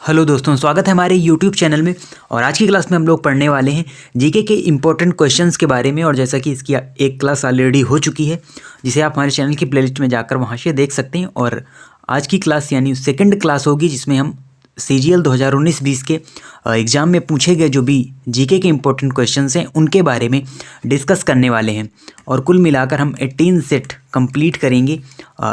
Hello दोस्तों, स्वागत है हमारे YouTube चैनल में। और आज की क्लास में हम लोग पढ़ने वाले हैं जीके के इम्पोर्टेंट क्वेश्चंस के बारे में। और जैसा कि इसकी एक क्लास ऑलरेडी हो चुकी है, जिसे आप हमारे चैनल की प्लेलिस्ट में जाकर वहां से देख सकते हैं। और आज की क्लास यानी सेकंड क्लास होगी, जिसमें हम CGL 2019-20 के एग्ज़ाम में पूछे गए जो भी जीके के इम्पोर्टेंट क्वेश्चंस हैं उनके बारे में डिस्कस करने वाले हैं। और कुल मिलाकर हम 18 सेट कंप्लीट करेंगे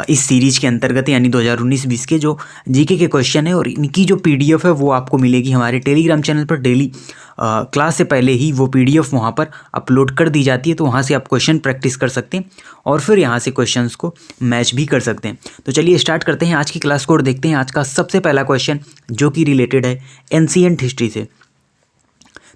इस सीरीज़ के अंतर्गत, यानी 2019-20 के जो जीके के क्वेश्चन है। और इनकी जो PDF है वो आपको मिलेगी हमारे टेलीग्राम चैनल पर। डेली क्लास से पहले ही वो PDF वहाँ पर अपलोड कर दी जाती है, तो वहाँ से आप क्वेश्चन प्रैक्टिस कर सकते हैं और फिर यहाँ से क्वेश्चंस को मैच भी कर सकते हैं। तो चलिए स्टार्ट करते हैं आज की क्लास को और देखते हैं आज का सबसे पहला क्वेश्चन, जो कि रिलेटेड है एंशिएंट हिस्ट्री से।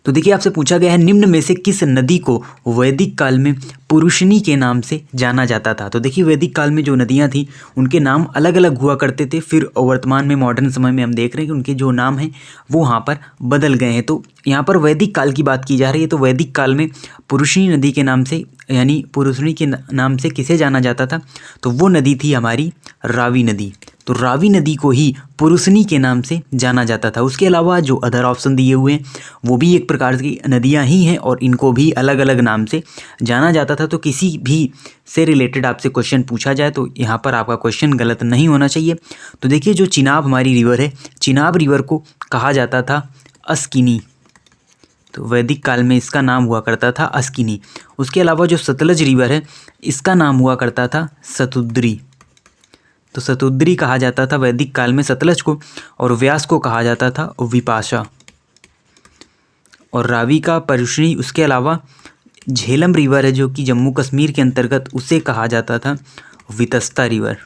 तो देखिए, आपसे पूछा गया है निम्न में से किस नदी को वैदिक काल में पुरुषनी के नाम से जाना जाता था। तो देखिए, वैदिक काल में जो नदियां थी उनके नाम अलग अलग हुआ करते थे। फिर वर्तमान में मॉडर्न समय में हम देख रहे हैं कि उनके जो नाम हैं वो वहाँ पर बदल गए हैं। तो यहाँ पर वैदिक काल की बात की जा रही है। तो वैदिक काल में पुरुषनी नदी के नाम से, यानी पुरुषनी के नाम से किसे जाना जाता था, तो वो नदी थी हमारी रावी नदी। तो रावी नदी को ही पुरुषनी के नाम से जाना जाता था। उसके अलावा जो अदर ऑप्शन दिए हुए हैं वो भी एक प्रकार की नदियां ही हैं और इनको भी अलग अलग नाम से जाना जाता था। तो किसी भी से रिलेटेड आपसे क्वेश्चन पूछा जाए तो यहाँ पर आपका क्वेश्चन गलत नहीं होना चाहिए। तो देखिए, जो चिनाब हमारी रिवर है, चिनाब रिवर को कहा जाता था अस्किनी। तो वैदिक काल में इसका नाम हुआ करता था अस्किनी। उसके अलावा जो सतलज रिवर है, इसका नाम हुआ करता था सतुद्री। तो सतुद्री कहा जाता था वैदिक काल में सतलज को, और व्यास को कहा जाता था विपाशा। और रावी का पुरुषनी। उसके अलावा झेलम रिवर है जो कि जम्मू कश्मीर के अंतर्गत, उसे कहा जाता था वितस्ता रिवर।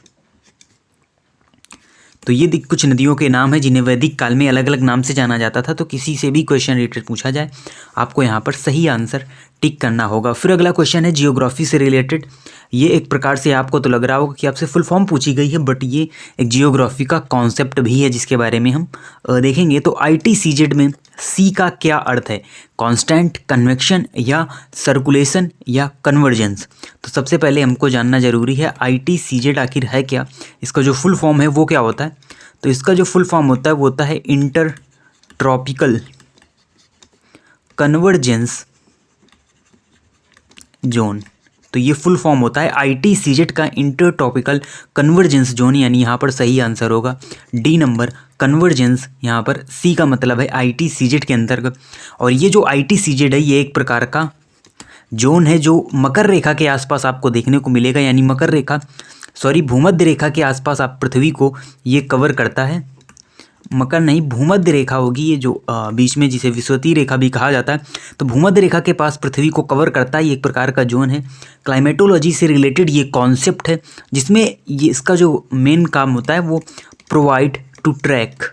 तो ये कुछ नदियों के नाम हैं जिन्हें वैदिक काल में अलग अलग नाम से जाना जाता था। तो किसी से भी क्वेश्चन रिलेटेड पूछा जाए, आपको यहाँ पर सही आंसर टिक करना होगा। फिर अगला क्वेश्चन है जियोग्राफी से रिलेटेड। ये एक प्रकार से आपको तो लग रहा होगा कि आपसे फुल फॉर्म पूछी गई है, बट ये एक जियोग्राफी का कॉन्सेप्ट भी है जिसके बारे में हम देखेंगे। तो ITCZ में सी का क्या अर्थ है, कांस्टेंट, कन्वेक्शन या सर्कुलेशन या कन्वर्जेंस। तो सबसे पहले हमको जानना जरूरी है ITCZ आखिर है क्या, इसका जो फुल फॉर्म है वो क्या होता है। तो इसका जो फुल फॉर्म होता है वो होता है इंटर ट्रॉपिकल कन्वर्जेंस जोन। तो ये फुल फॉर्म होता है ITCZ का, इंटर ट्रॉपिकल कन्वर्जेंस जोन, यानी यहाँ पर सही आंसर होगा डी नंबर, कन्वर्जेंस। यहाँ पर सी का मतलब है ITCZ के अंतर्गत। और ये जो ITCZ है ये एक प्रकार का जोन है जो मकर रेखा के आसपास आपको देखने को मिलेगा, यानी भूमध्य रेखा के आसपास आप पृथ्वी को ये कवर करता है। मकर नहीं, भूमध्य रेखा होगी ये जो बीच में, जिसे विषुवतीय रेखा भी कहा जाता है। तो भूमध्य रेखा के पास पृथ्वी को कवर करता है, ये एक प्रकार का जोन है। क्लाइमेटोलॉजी से रिलेटेड ये कॉन्सेप्ट है, जिसमें ये इसका जो मेन काम होता है वो प्रोवाइड टू ट्रैक,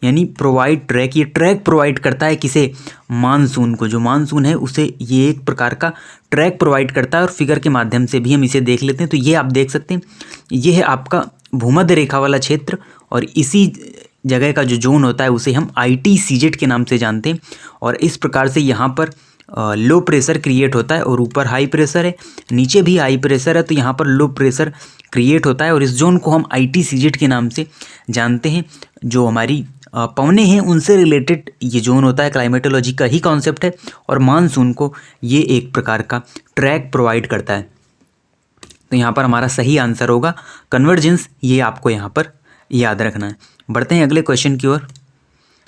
यानी प्रोवाइड ट्रैक। ये ट्रैक प्रोवाइड करता है किसे, मानसून को। जो मानसून है उसे ये एक प्रकार का ट्रैक प्रोवाइड करता है। और फिगर के माध्यम से भी हम इसे देख लेते हैं। तो ये आप देख सकते हैं, ये है आपका भूमध्य रेखा वाला क्षेत्र, और इसी जगह का जो जोन होता है उसे हम ITCZ के नाम से जानते हैं। और इस प्रकार से यहाँ पर लो प्रेशर क्रिएट होता है, और ऊपर हाई प्रेशर है, नीचे भी हाई प्रेशर है, तो यहाँ पर लो प्रेशर क्रिएट होता है। और इस जोन को हम ITCZ के नाम से जानते हैं। जो हमारी पवने हैं उनसे रिलेटेड ये जोन होता है, क्लाइमेटोलॉजी का ही कॉन्सेप्ट है। और मानसून को ये एक प्रकार का ट्रैक प्रोवाइड करता है। तो यहाँ पर हमारा सही आंसर होगा कन्वर्जेंस। ये आपको यहाँ पर याद रखना है। बढ़ते हैं अगले क्वेश्चन की ओर।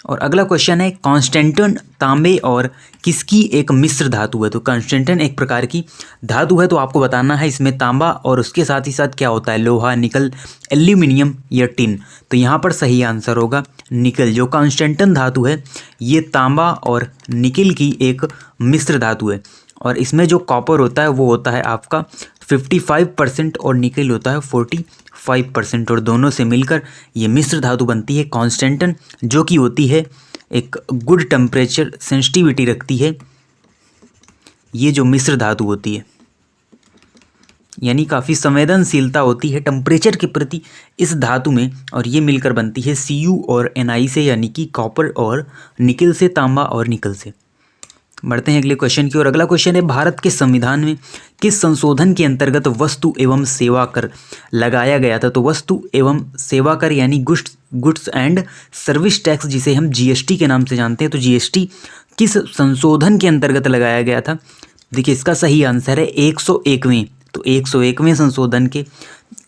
और अगला क्वेश्चन है कांस्टेंटन तांबे और किसकी एक मिश्र धातु है। तो कांस्टेंटन एक प्रकार की धातु है, तो आपको बताना है इसमें तांबा और उसके साथ ही साथ क्या होता है, लोहा, निकल, एल्यूमिनियम या टिन। तो यहाँ पर सही आंसर होगा निकल। जो कांस्टेंटन धातु है ये तांबा और निकल की एक मिश्र धातु है। और इसमें जो कॉपर होता है वो होता है आपका 55% और निकल होता है 45%। और दोनों से मिलकर ये मिश्र धातु बनती है कांस्टेंटन, जो कि होती है एक गुड टेम्परेचर सेंसिटिविटी रखती है। ये जो मिश्र धातु होती है, यानी काफ़ी संवेदनशीलता होती है टेम्परेचर के प्रति इस धातु में। और ये मिलकर बनती है Cu और Ni से, यानी कि कॉपर और निकल से, तांबा और निकल से। बढ़ते हैं अगले क्वेश्चन की ओर। अगला क्वेश्चन है, भारत के संविधान में किस संशोधन के अंतर्गत वस्तु एवं सेवा कर लगाया गया था? तो वस्तु एवं सेवा कर यानी गुड्स एंड सर्विस टैक्स, जिसे हम जीएसटी के नाम से जानते हैं, तो जीएसटी किस संशोधन के अंतर्गत लगाया गया था? देखिए इसका सही आंसर है 101वें। तो 101वें संशोधन के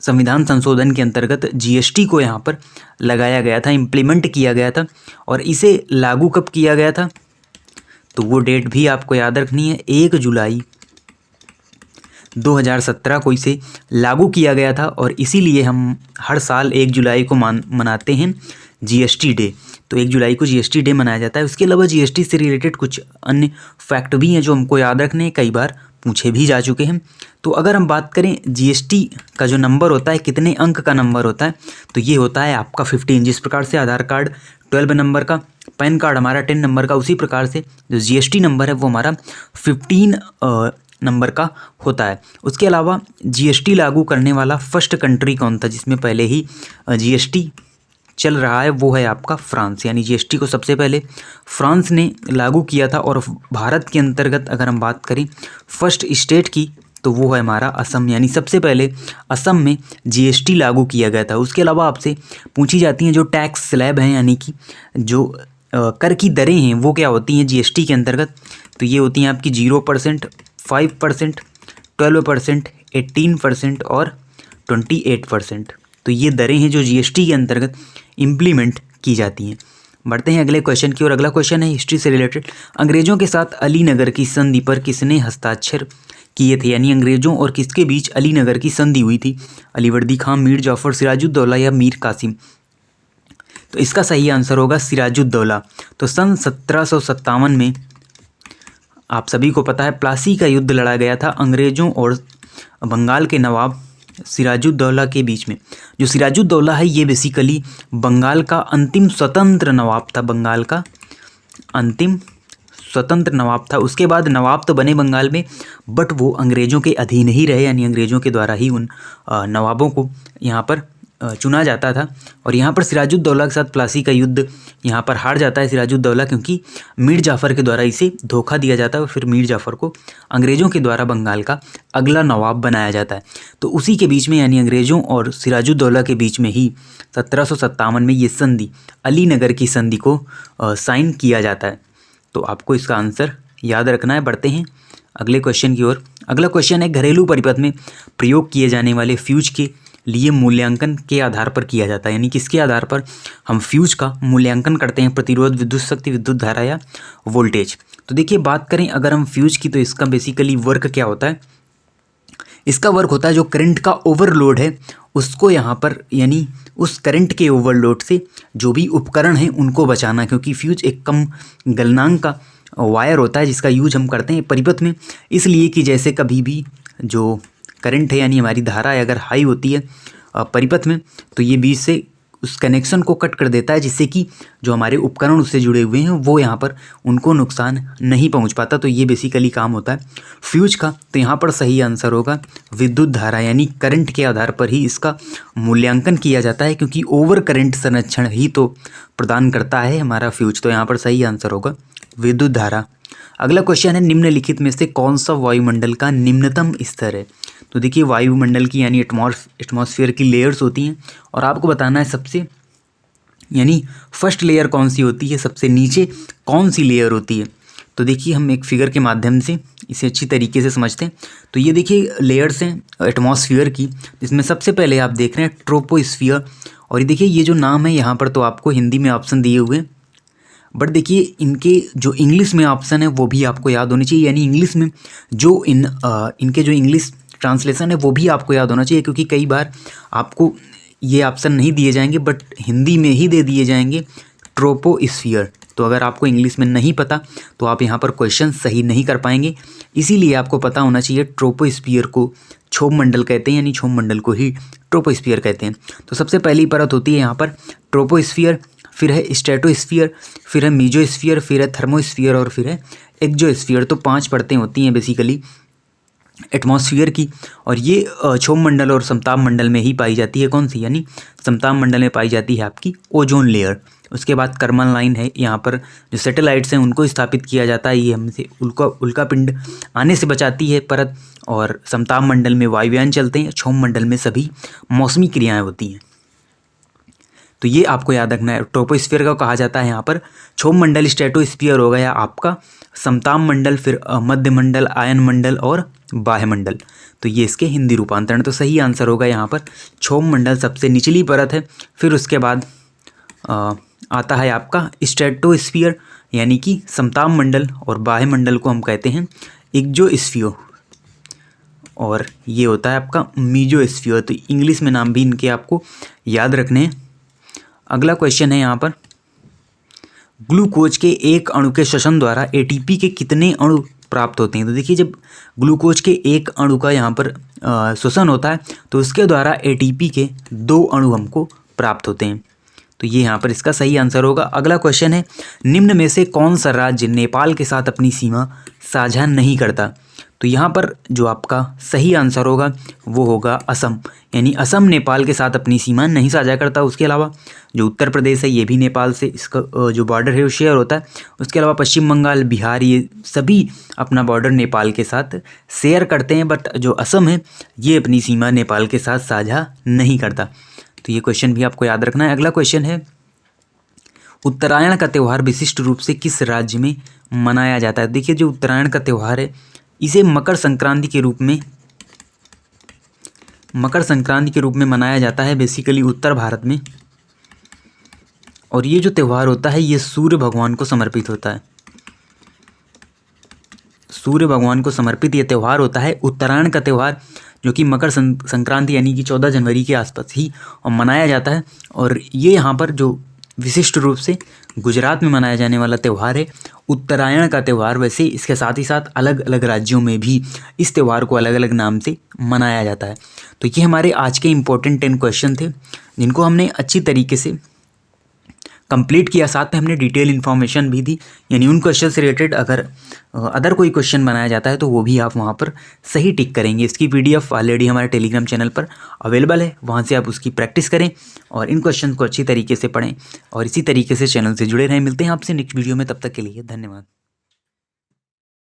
संविधान संशोधन के अंतर्गत जीएसटी को यहाँ पर लगाया गया था, इम्प्लीमेंट किया गया था। और इसे लागू कब किया गया था? तो वो डेट भी आपको याद रखनी है, 1 जुलाई 2017 को इसे लागू किया गया था। और इसीलिए हम हर साल 1 जुलाई को मनाते हैं जीएसटी डे। तो 1 जुलाई को जीएसटी डे मनाया जाता है। उसके अलावा जीएसटी से रिलेटेड कुछ अन्य फैक्ट भी हैं जो हमको याद रखने हैं, कई बार पूछे भी जा चुके हैं। तो अगर हम बात करें जीएसटी का जो नंबर होता है, कितने अंक का नंबर होता है, तो ये होता है आपका 15। जिस प्रकार से आधार कार्ड 12 नंबर का, पैन कार्ड हमारा 10 नंबर का, उसी प्रकार से जो जीएसटी नंबर है वो हमारा 15 नंबर का होता है। उसके अलावा जीएसटी लागू करने वाला फर्स्ट कंट्री कौन था जिसमें पहले ही जीएसटी चल रहा है? वो है आपका फ्रांस। यानी जीएसटी को सबसे पहले फ्रांस ने लागू किया था। और भारत के अंतर्गत अगर हम बात करें फर्स्ट स्टेट की, तो वो है हमारा असम। यानी सबसे पहले असम में जीएसटी लागू किया गया था। उसके अलावा आपसे पूछी जाती हैं जो टैक्स स्लैब हैं, यानी कि जो कर की दरें हैं, वो क्या होती हैं जीएसटी के अंतर्गत? तो ये होती हैं आपकी 0%, 5%, 12%, 18% और 28%। तो ये दरें हैं जो जीएसटी के अंतर्गत इम्प्लीमेंट की जाती हैं। बढ़ते हैं अगले क्वेश्चन की ओर। अगला क्वेश्चन है हिस्ट्री से रिलेटेड। अंग्रेजों के साथ अलीनगर की संधि पर किसने हस्ताक्षर किए थे? यानी अंग्रेजों और किसके बीच अलीनगर की संधि हुई थी? अलीवर्दी खान, मीर जाफर, सिराजुद्दौला या मीर कासिम? तो इसका सही आंसर होगा सिराजुद्दौला। तो सन 1757 में आप सभी को पता है प्लासी का युद्ध लड़ा गया था अंग्रेजों और बंगाल के नवाब सिराजुद्दौला के बीच में। जो सिराजुद्दौला है ये बेसिकली बंगाल का अंतिम स्वतंत्र नवाब था, बंगाल का अंतिम स्वतंत्र नवाब था। उसके बाद नवाब तो बने बंगाल में, बट वो अंग्रेज़ों के अधीन ही रहे, यानी अंग्रेज़ों के द्वारा ही उन नवाबों को यहाँ पर चुना जाता था। और यहाँ पर सिराजुद्दौला के साथ प्लासी का युद्ध यहाँ पर हार जाता है सिराजुद्दौला, क्योंकि मीर जाफ़र के द्वारा इसे धोखा दिया जाता है और फिर मीर जाफ़र को अंग्रेज़ों के द्वारा बंगाल का अगला नवाब बनाया जाता है। तो उसी के बीच में यानी अंग्रेज़ों और सिराजुद्दौला के बीच में ही 1757 में ये संधि, अलीनगर की संधि को साइन किया जाता है। तो आपको इसका आंसर याद रखना है। बढ़ते हैं अगले क्वेश्चन की ओर। अगला क्वेश्चन है घरेलू परिपथ में प्रयोग किए जाने वाले फ्यूज के लिए मूल्यांकन के आधार पर किया जाता है। यानी किसके आधार पर हम फ्यूज का मूल्यांकन करते हैं? प्रतिरोध, विद्युत शक्ति, विद्युत धारा या वोल्टेज। तो देखिए बात करें अगर हम फ्यूज की, तो इसका बेसिकली वर्क क्या होता है? इसका वर्क होता है जो करंट का ओवरलोड है उसको यहाँ पर, यानी उस करंट के ओवरलोड से जो भी उपकरण हैं उनको बचाना, क्योंकि फ्यूज एक कम गलनांक का वायर होता है जिसका यूज हम करते हैं परिपथ में, इसलिए कि जैसे कभी भी जो करंट है यानी हमारी धारा है अगर हाई होती है परिपथ में, तो ये बीच से उस कनेक्शन को कट कर देता है, जिससे कि जो हमारे उपकरण उससे जुड़े हुए हैं वो यहाँ पर उनको नुकसान नहीं पहुँच पाता। तो ये बेसिकली काम होता है फ्यूज का। तो यहाँ पर सही आंसर होगा विद्युत धारा, यानी करंट के आधार पर ही इसका मूल्यांकन किया जाता है, क्योंकि ओवर करंट संरक्षण ही तो प्रदान करता है हमारा फ्यूज। तो यहाँ पर सही आंसर होगा विद्युत धारा। अगला क्वेश्चन है निम्नलिखित में से कौन सा वायुमंडल का निम्नतम स्तर है? तो देखिए वायुमंडल की यानी एटमॉस्फेयर की लेयर्स होती हैं और आपको बताना है सबसे यानी फर्स्ट लेयर कौन सी होती है, सबसे नीचे कौन सी लेयर होती है। तो देखिए हम एक फिगर के माध्यम से इसे अच्छी तरीके से समझते हैं। तो ये देखिए लेयर्स हैं एटमॉस्फेयर की, जिसमें सबसे पहले आप देख रहे हैं ट्रोपोस्फियर। और ये देखिए ये जो नाम है यहाँ पर तो आपको हिंदी में ऑप्शन दिए हुए हैं, बट देखिए इनके जो इंग्लिश में ऑप्शन है वो भी आपको याद होनी चाहिए। यानी इंग्लिश में जो इनके जो इंग्लिश ट्रांसलेशन है वो भी आपको याद होना चाहिए, क्योंकि कई बार आपको ये ऑप्शन नहीं दिए जाएंगे बट हिंदी में ही दे दिए जाएंगे ट्रोपोस्फियर। तो अगर आपको इंग्लिश में नहीं पता तो आप यहाँ पर क्वेश्चन सही नहीं कर पाएंगे, इसीलिए आपको पता होना चाहिए ट्रोपोस्फियर को क्षोभ मंडल कहते हैं, यानी क्षोभ मंडल को ही ट्रोपोस्फियर कहते हैं। तो सबसे पहली परत होती है यहाँ पर ट्रोपोस्फियर, फिर है स्ट्रेटोस्फियर, फिर है मीजोस्फियर, फिर है थर्मोस्फियर और फिर है एक्जोस्फियर। तो 5 परतें होती हैं बेसिकली एटमॉस्फेयर की, और ये क्षोभ मंडल और समताप मंडल में ही पाई जाती है। कौन सी? यानी समताप मंडल में पाई जाती है आपकी ओजोन लेयर। उसके बाद करमन लाइन है, यहाँ पर जो सैटेलाइट्स हैं उनको स्थापित किया जाता है, ये हमसे उल्का पिंड आने से बचाती है परत। और समताप मंडल में वायुयान चलते हैं, क्षौम मंडल में सभी मौसमी क्रियाएँ होती हैं। तो ये आपको याद रखना है। ट्रोपोस्फीयर का कहा जाता है यहाँ पर क्षौम मंडल, स्ट्रेटोस्फीयर हो गया आपका, समताप मंडल, फिर मध्य मंडल, आयन मंडल और बाह्य मंडल। तो ये इसके हिंदी रूपांतरण। तो सही आंसर होगा यहाँ पर क्षौम मंडल सबसे निचली परत है। फिर उसके बाद आता है आपका स्ट्रेटोस्फीयर यानी कि समताप मंडल, और बाह्य मंडल को हम कहते हैं एक्सोस्फीयर, और ये होता है आपका मीजोस्फीयर। तो इंग्लिश में नाम भी इनके आपको याद रखने हैं। अगला क्वेश्चन है यहाँ पर, ग्लूकोज के एक अणु के श्वसन द्वारा एटीपी के कितने अणु प्राप्त होते हैं? तो देखिए, जब ग्लूकोज के एक अणु का यहाँ पर श्वसन होता है तो उसके द्वारा एटीपी के 2 अणु हमको प्राप्त होते हैं। तो ये यहाँ पर इसका सही आंसर होगा। अगला क्वेश्चन है, निम्न में से कौन सा राज्य नेपाल के साथ अपनी सीमा साझा नहीं करता? तो यहाँ पर जो आपका सही आंसर होगा वो होगा असम, यानी असम नेपाल के साथ अपनी सीमा नहीं साझा करता। उसके अलावा जो उत्तर प्रदेश है ये भी नेपाल से इसका जो बॉर्डर है वो शेयर होता है। उसके अलावा पश्चिम बंगाल, बिहार, ये सभी अपना बॉर्डर नेपाल के साथ शेयर करते हैं, बट जो असम है ये अपनी सीमा नेपाल के साथ साझा नहीं करता। तो ये क्वेश्चन भी आपको याद रखना है। अगला क्वेश्चन है, उत्तरायण का त्यौहार विशिष्ट रूप से किस राज्य में मनाया जाता है? देखिए, जो उत्तरायण का त्यौहार है इसे मकर संक्रांति के रूप में मनाया जाता है बेसिकली उत्तर भारत में। और ये जो त्यौहार होता है ये सूर्य भगवान को समर्पित होता है। सूर्य भगवान को समर्पित ये त्यौहार होता है उत्तरायण का त्यौहार, जो कि मकर संक्रांति यानी कि 14 जनवरी के आसपास ही और मनाया जाता है। और ये यहाँ पर जो विशिष्ट रूप से गुजरात में मनाया जाने वाला त्यौहार है उत्तरायण का त्यौहार। वैसे इसके साथ ही साथ अलग अलग राज्यों में भी इस त्यौहार को अलग अलग नाम से मनाया जाता है। तो ये हमारे आज के इम्पोर्टेंट 10 क्वेश्चन थे जिनको हमने अच्छी तरीके से कंप्लीट किया। साथ में हमने डिटेल इन्फॉर्मेशन भी दी, यानी उन क्वेश्चन से रिलेटेड अगर अदर कोई क्वेश्चन बनाया जाता है तो वो भी आप वहाँ पर सही टिक करेंगे। इसकी PDF ऑलरेडी हमारे टेलीग्राम चैनल पर अवेलेबल है, वहाँ से आप उसकी प्रैक्टिस करें और इन क्वेश्चन को अच्छी तरीके से पढ़ें और इसी तरीके से चैनल से जुड़े रहें। मिलते हैं आपसे नेक्स्ट वीडियो में, तब तक के लिए धन्यवाद।